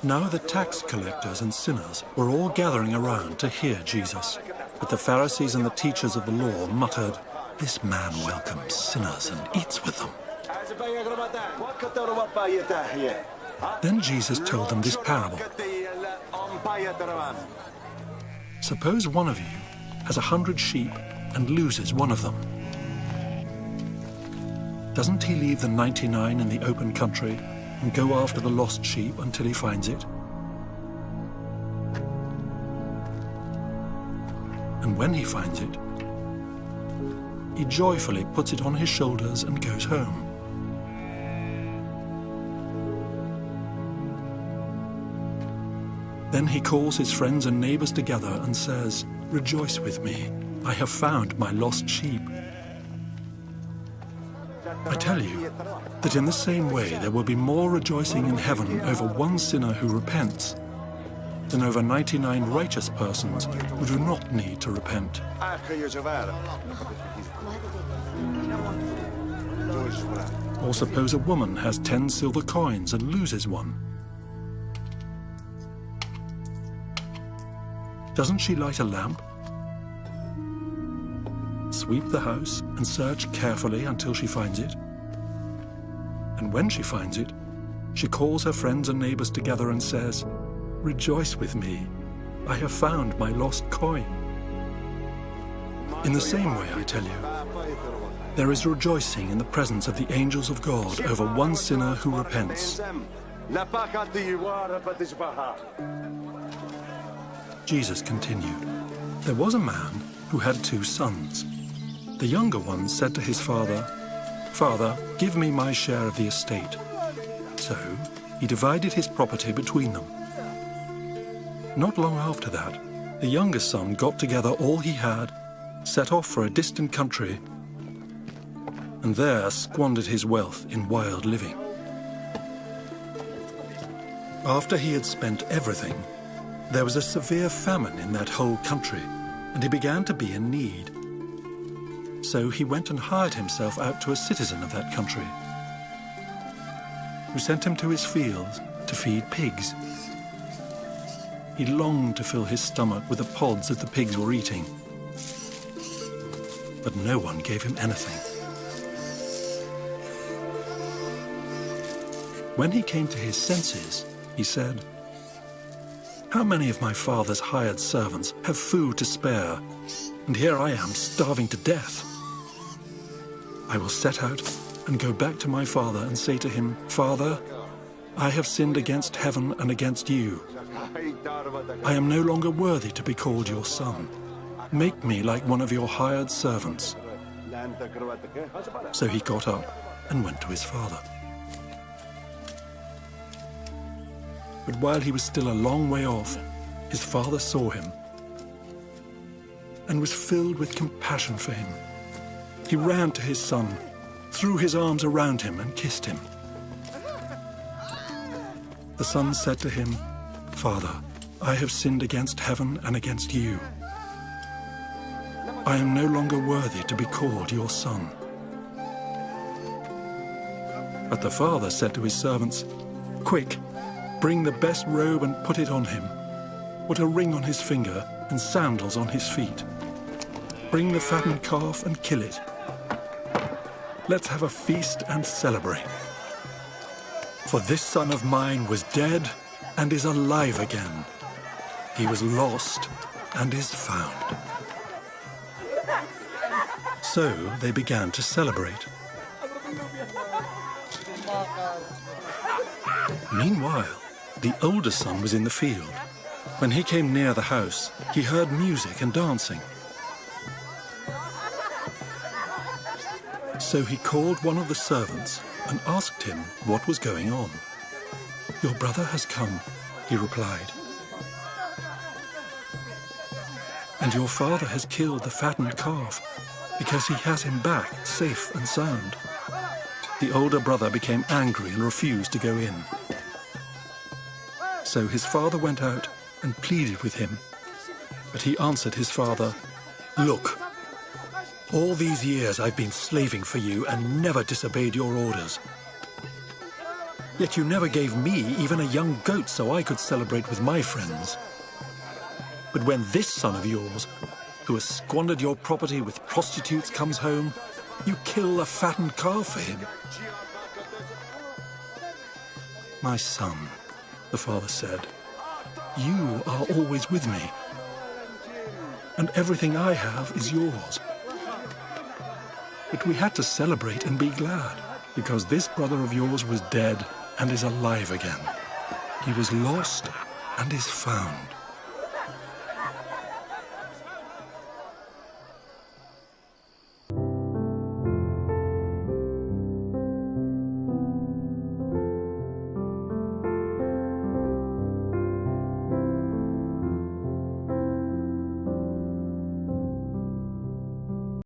Now the tax collectors and sinners were all gathering around to hear Jesus. But the Pharisees and the teachers of the law muttered, "This man welcomes sinners and eats with them." Then Jesus told them this parable. Suppose one of you has 100 sheep and loses one of them. Doesn't he leave the 99 in the open country and go after the lost sheep until he finds it? And when he finds it, he joyfully puts it on his shoulders and goes home. Then he calls his friends and neighbors together and says, "Rejoice with me, I have found my lost sheep." I tell you that in the same way there will be more rejoicing in heaven over one sinner who repents than over 99 righteous persons who do not need to repent. Or suppose a woman has 10 silver coins and loses one. Doesn't she light a lamp, sweep the house, and search carefully until she finds it? And when she finds it, she calls her friends and neighbors together and says, "Rejoice with me, I have found my lost coin." In the same way, I tell you, there is rejoicing in the presence of the angels of God over one sinner who repents. Jesus continued, "There was a man who had 2 sons. The younger one said to his father, 'Father, give me my share of the estate.' So he divided his property between them. Not long after that, the younger son got together all he had, set off for a distant country, and there squandered his wealth in wild living. After he had spent everything, there was a severe famine in that whole country, and he began to be in need. So he went and hired himself out to a citizen of that country, who sent him to his fields to feed pigs. He longed to fill his stomach with the pods that the pigs were eating, but no one gave him anything. When he came to his senses, he said, 'How many of my father's hired servants have food to spare, and here I am starving to death? I will set out and go back to my father and say to him, "Father, I have sinned against heaven and against you. I am no longer worthy to be called your son. Make me like one of your hired servants." So he got up and went to his father. But while he was still a long way off, his father saw him and was filled with compassion for him. He ran to his son, threw his arms around him and kissed him. The son said to him, "Father, I have sinned against heaven and against you. I am no longer worthy to be called your son." But the father said to his servants, "Quick, bring the best robe and put it on him. Put a ring on his finger and sandals on his feet. Bring the fattened calf and kill it. Let's have a feast and celebrate. For this son of mine was dead and is alive again. He was lost and is found." So they began to celebrate. Meanwhile, the older son was in the field. When he came near the house, he heard music and dancing. So he called one of the servants and asked him what was going on. "Your brother has come," he replied, "and your father has killed the fattened calf because he has him back safe and sound." The older brother became angry and refused to go in. So his father went out and pleaded with him. But he answered his father, "Look, all these years I've been slaving for you and never disobeyed your orders. Yet you never gave me even a young goat so I could celebrate with my friends. But when this son of yours, who has squandered your property with prostitutes, comes home, you kill a fattened calf for him. My son, the father said, you are always with me, and everything I have is yours. But we had to celebrate and be glad, because this brother of yours was dead and is alive again. He was lost and is found.